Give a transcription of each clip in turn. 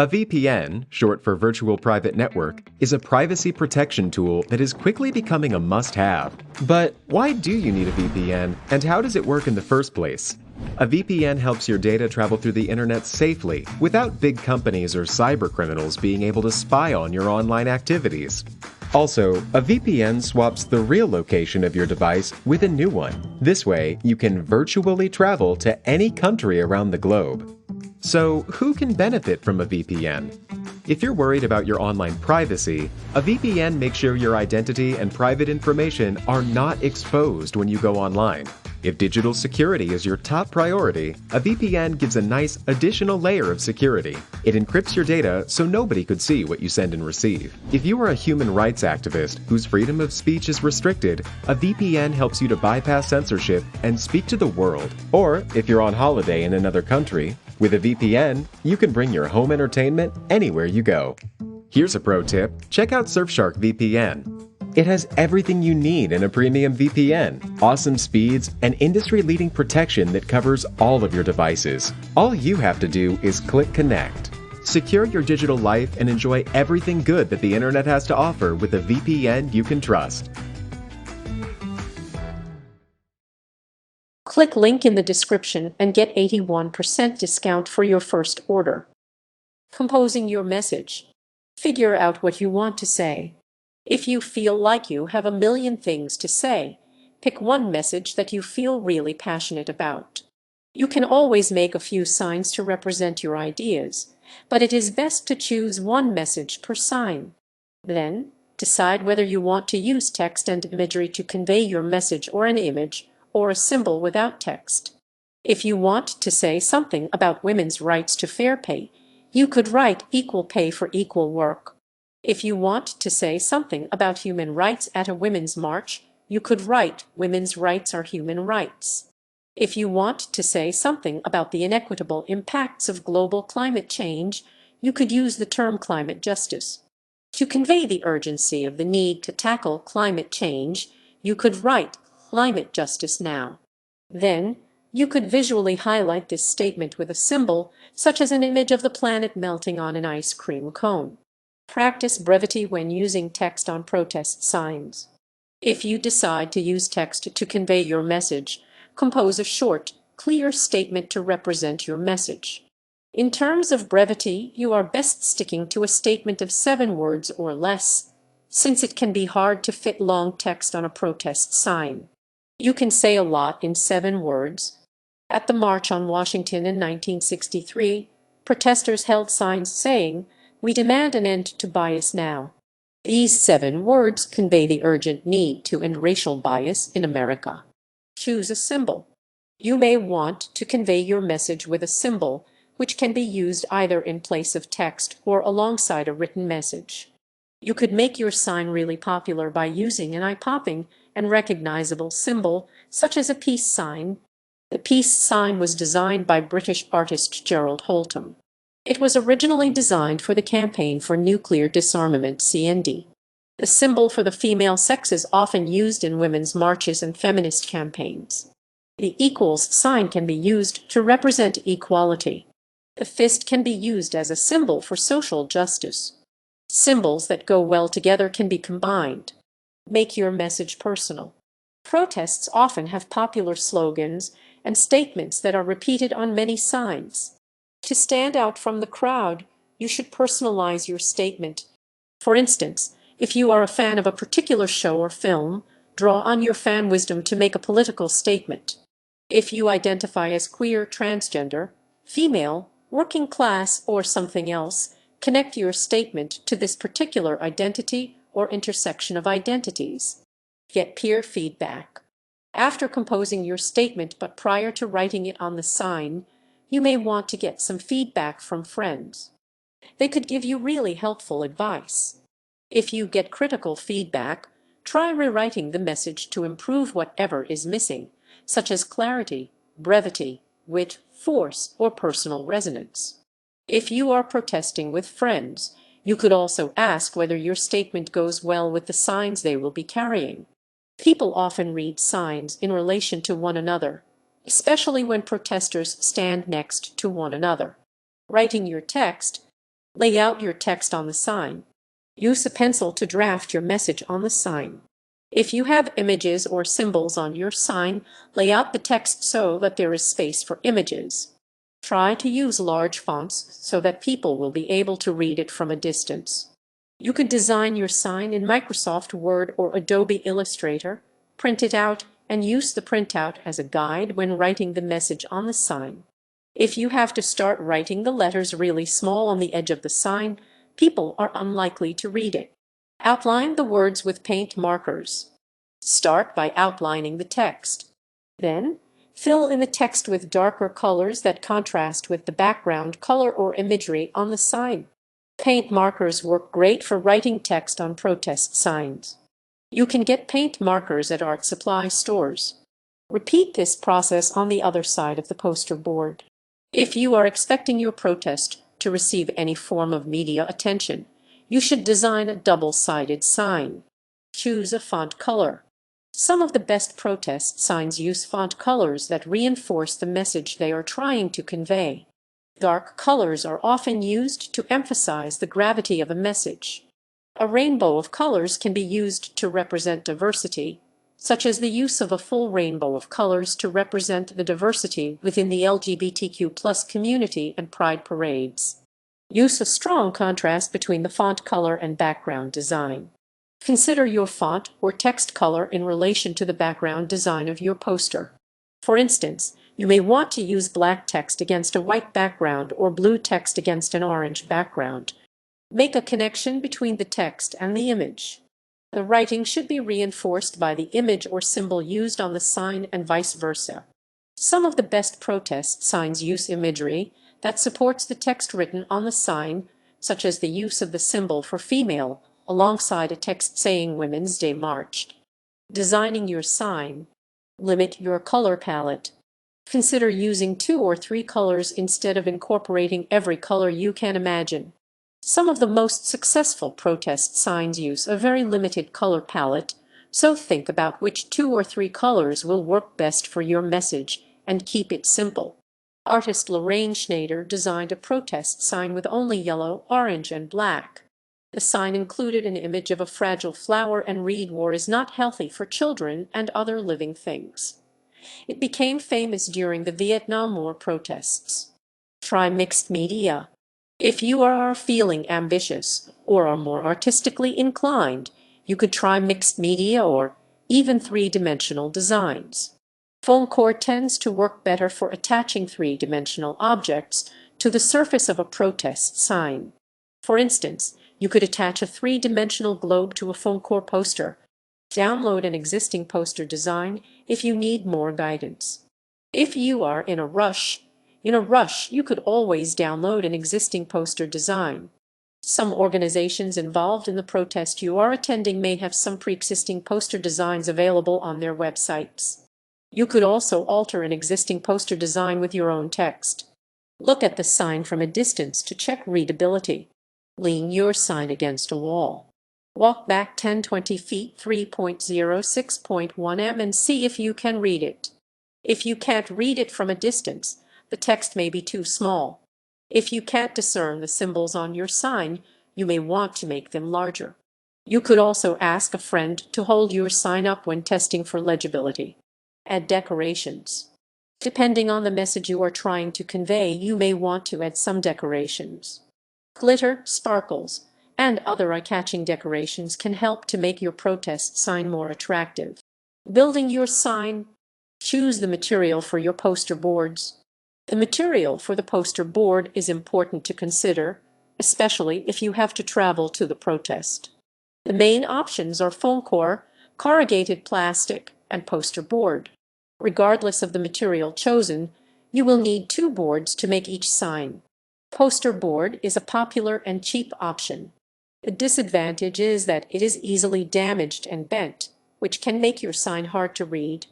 A VPN, short for Virtual Private Network, is a privacy protection tool that is quickly becoming a must-have. But why do you need a VPN, and how does it work in the first place? A VPN helps your data travel through the internet safely, without big companies or cybercriminals being able to spy on your online activities. Also, a VPN swaps the real location of your device with a new one. This way, you can virtually travel to any country around the globe. So, who can benefit from a VPN? If you're worried about your online privacy, a VPN makes sure your identity and private information are not exposed when you go online. If digital security is your top priority, a VPN gives a nice additional layer of security. It encrypts your data so nobody could see what you send and receive. If you are a human rights activist whose freedom of speech is restricted, a VPN helps you to bypass censorship and speak to the world. Or, if you're on holiday in another country, with a VPN, you can bring your home entertainment anywhere you go. Here's a pro tip: check out Surfshark VPN. It has everything you need in a premium VPN, awesome speeds, and industry-leading protection that covers all of your devices. All you have to do is click connect. Secure your digital life and enjoy everything good that the internet has to offer with a VPN you can trust. Click link in the description and get 81% discount for your first order. Composing your message. Figure out what you want to say. If you feel like you have a million things to say, pick one message that you feel really passionate about. You can always make a few signs to represent your ideas, but it is best to choose one message per sign. Then, decide whether you want to use text and imagery to convey your message, or an image or a symbol without text. If you want to say something about women's rights to fair pay, you could write equal pay for equal work. If you want to say something about human rights at a women's march, you could write women's rights are human rights. If you want to say something about the inequitable impacts of global climate change, you could use the term climate justice. To convey the urgency of the need to tackle climate change, you could write climate justice now. Then, you could visually highlight this statement with a symbol, such as an image of the planet melting on an ice cream cone. Practice brevity when using text on protest signs. If you decide to use text to convey your message, compose a short, clear statement to represent your message. In terms of brevity, you are best sticking to a statement of 7 words or less, since it can be hard to fit long text on a protest sign. You can say a lot in 7 words. At the March on Washington in 1963, protesters held signs saying, "We demand an end to bias now." These 7 words convey the urgent need to end racial bias in America. Choose a symbol. You may want to convey your message with a symbol, which can be used either in place of text or alongside a written message. You could make your sign really popular by using an eye-popping and recognizable symbol, such as a peace sign. The peace sign was designed by British artist Gerald Holtham. It was originally designed for the Campaign for Nuclear Disarmament (CND). The symbol for the female sex is often used in women's marches and feminist campaigns. The equals sign can be used to represent equality. The fist can be used as a symbol for social justice. Symbols that go well together can be combined. Make your message personal. Protests often have popular slogans and statements that are repeated on many signs. To stand out from the crowd, you should personalize your statement. For instance, if you are a fan of a particular show or film, draw on your fan wisdom to make a political statement. If you identify as queer, transgender, female, working class, or something else, connect your statement to this particular identity or intersection of identities. Get peer feedback. After composing your statement but prior to writing it on the sign, you may want to get some feedback from friends. They could give you really helpful advice. If you get critical feedback, try rewriting the message to improve whatever is missing, such as clarity, brevity, wit, force, or personal resonance. If you are protesting with friends, you could also ask whether your statement goes well with the signs they will be carrying. People often read signs in relation to one another, especially when protesters stand next to one another. Writing your text, Lay out your text on the sign. Use a pencil to draft your message on the sign. If you have images or symbols on your sign, lay out the text so that there is space for images. Try to use large fonts so that people will be able to read it from a distance. You could design your sign in Microsoft Word or Adobe Illustrator, print it out, and use the printout as a guide when writing the message on the sign. If you have to start writing the letters really small on the edge of the sign, people are unlikely to read it. Outline the words with paint markers. Start by outlining the text. Then, fill in the text with darker colors that contrast with the background color or imagery on the sign. Paint markers work great for writing text on protest signs. You can get paint markers at art supply stores. Repeat this process on the other side of the poster board. If you are expecting your protest to receive any form of media attention, you should design a double-sided sign. Choose a font color. Some of the best protest signs use font colors that reinforce the message they are trying to convey. Dark colors are often used to emphasize the gravity of a message. A rainbow of colors can be used to represent diversity, such as the use of a full rainbow of colors to represent the diversity within the LGBTQ+ community and pride parades. Use a strong contrast between the font color and background design. Consider your font or text color in relation to the background design of your poster. For instance, you may want to use black text against a white background or blue text against an orange background. Make a connection between the text and the image. The writing should be reinforced by the image or symbol used on the sign and vice versa. Some of the best protest signs use imagery that supports the text written on the sign, such as the use of the symbol for female alongside a text saying Women's Day March. Designing your sign. Limit your color palette. Consider using 2 or 3 colors instead of incorporating every color you can imagine. Some of the most successful protest signs use a very limited color palette, so think about which 2 or 3 colors will work best for your message and keep it simple. Artist Lorraine Schneider designed a protest sign with only yellow, orange, and black. The sign included an image of a fragile flower and read, "War is not healthy for children and other living things." It became famous during the Vietnam War protests. Try mixed media. If you are feeling ambitious or are more artistically inclined, you could try mixed media or even three-dimensional designs. Foam core tends to work better for attaching three-dimensional objects to the surface of a protest sign. For instance, you could attach a three-dimensional globe to a foam core poster. Download an existing poster design if you need more guidance. If you are in a rush, you could always download an existing poster design. Some organizations involved in the protest you are attending may have some pre-existing poster designs available on their websites. You could also alter an existing poster design with your own text. Look at the sign from a distance to check readability. Lean your sign against a wall. Walk back 10-20 feet 3.06.1 m and see if you can read it. If you can't read it from a distance, the text may be too small. If you can't discern the symbols on your sign, you may want to make them larger. You could also ask a friend to hold your sign up when testing for legibility. Add decorations. Depending on the message you are trying to convey, you may want to add some decorations. Glitter, sparkles, and other eye-catching decorations can help to make your protest sign more attractive. Building your sign. Choose the material for your poster boards. The material for the poster board is important to consider, especially if you have to travel to the protest. The main options are foam core, corrugated plastic, and poster board. Regardless of the material chosen, you will need 2 boards to make each sign. Poster board is a popular and cheap option. The disadvantage is that it is easily damaged and bent, which can make your sign hard to read.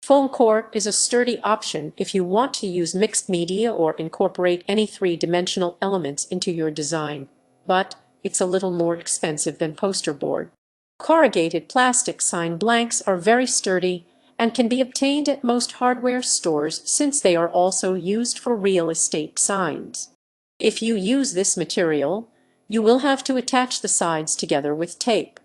Foam core is a sturdy option if you want to use mixed media or incorporate any three-dimensional elements into your design, but it's a little more expensive than poster board. Corrugated plastic sign blanks are very sturdy and can be obtained at most hardware stores since they are also used for real estate signs. If you use this material, You will have to attach the sides together with tape.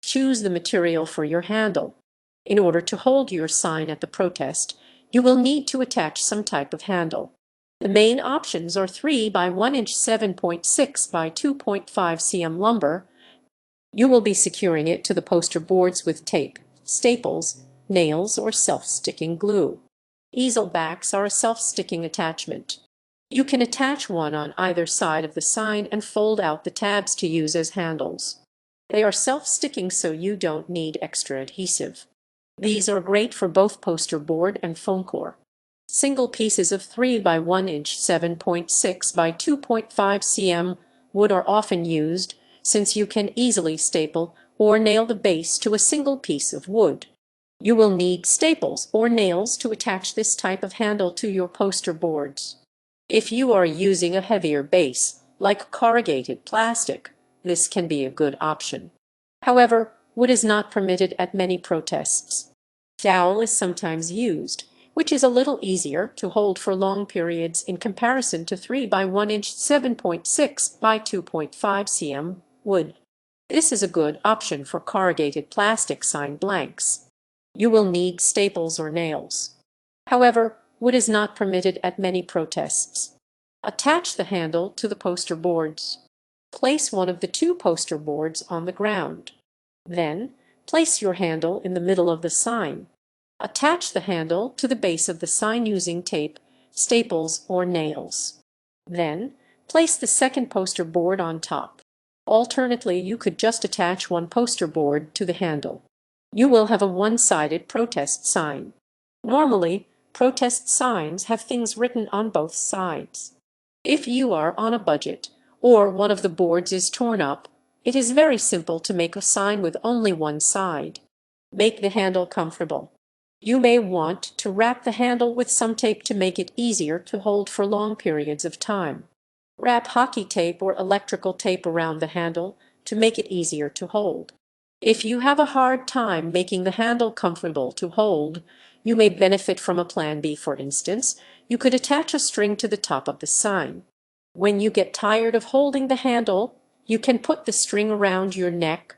Choose the material for your handle. In order to hold your sign at the protest, you will need to attach some type of handle. The main options are 3 by 1 inch 7.6 by 2.5 cm lumber. You will be securing it to the poster boards with tape, staples, nails, or self-sticking glue. Easel backs are a self-sticking attachment. You can attach one on either side of the sign and fold out the tabs to use as handles. They are self-sticking, so you don't need extra adhesive. These are great for both poster board and foam core. Single pieces of 3 by 1 inch 7.6 by 2.5 cm wood are often used, since you can easily staple or nail the base to a single piece of wood. You will need staples or nails to attach this type of handle to your poster boards. If you are using a heavier base, like corrugated plastic, this can be a good option. However, wood is not permitted at many protests. Dowel is sometimes used, which is a little easier to hold for long periods in comparison to 3 by 1 inch 7.6 by 2.5 cm wood. This is a good option for corrugated plastic sign blanks. You will need staples or nails. However, wood is not permitted at many protests. Attach the handle to the poster boards. Place one of the two poster boards on the ground. Then, place your handle in the middle of the sign. Attach the handle to the base of the sign using tape, staples, or nails. Then, place the second poster board on top. Alternately, you could just attach one poster board to the handle. You will have a one-sided protest sign. Normally, protest signs have things written on both sides. If you are on a budget, or one of the boards is torn up, it is very simple to make a sign with only one side. Make the handle comfortable. You may want to wrap the handle with some tape to make it easier to hold for long periods of time. Wrap hockey tape or electrical tape around the handle to make it easier to hold. If you have a hard time making the handle comfortable to hold, you may benefit from a plan B. For instance, you could attach a string to the top of the sign. When you get tired of holding the handle, you can put the string around your neck